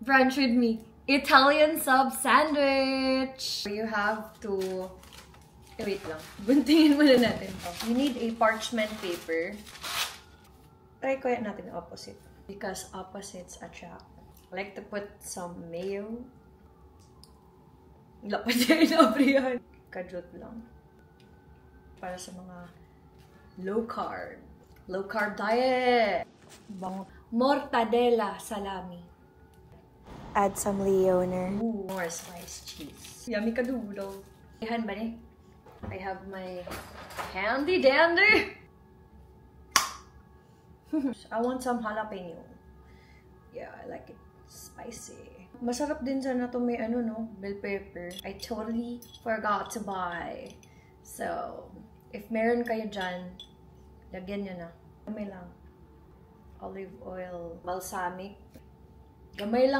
brunch with me. Italian sub sandwich! You have to... wait lang. Buntingin muna natin to. You need a parchment paper. Try kaya natin the opposite. Because opposites attract. I like to put some mayo. Lapad yan na briyan. Kajot lang. Para sa mga low carb. Low carb diet. Mortadella salami. Add some Leoner. Ooh, more sliced cheese. Yummy kadoodle. Ihan ba ni? I have my handy dandy. I want some jalapeno. Yeah, I like it spicy. Masarap din sana to may ano no, bell pepper. I totally forgot to buy. So, if meron kayo dyan, lagyan nyo na. Gamay lang. Olive oil, balsamic. Gamay lang.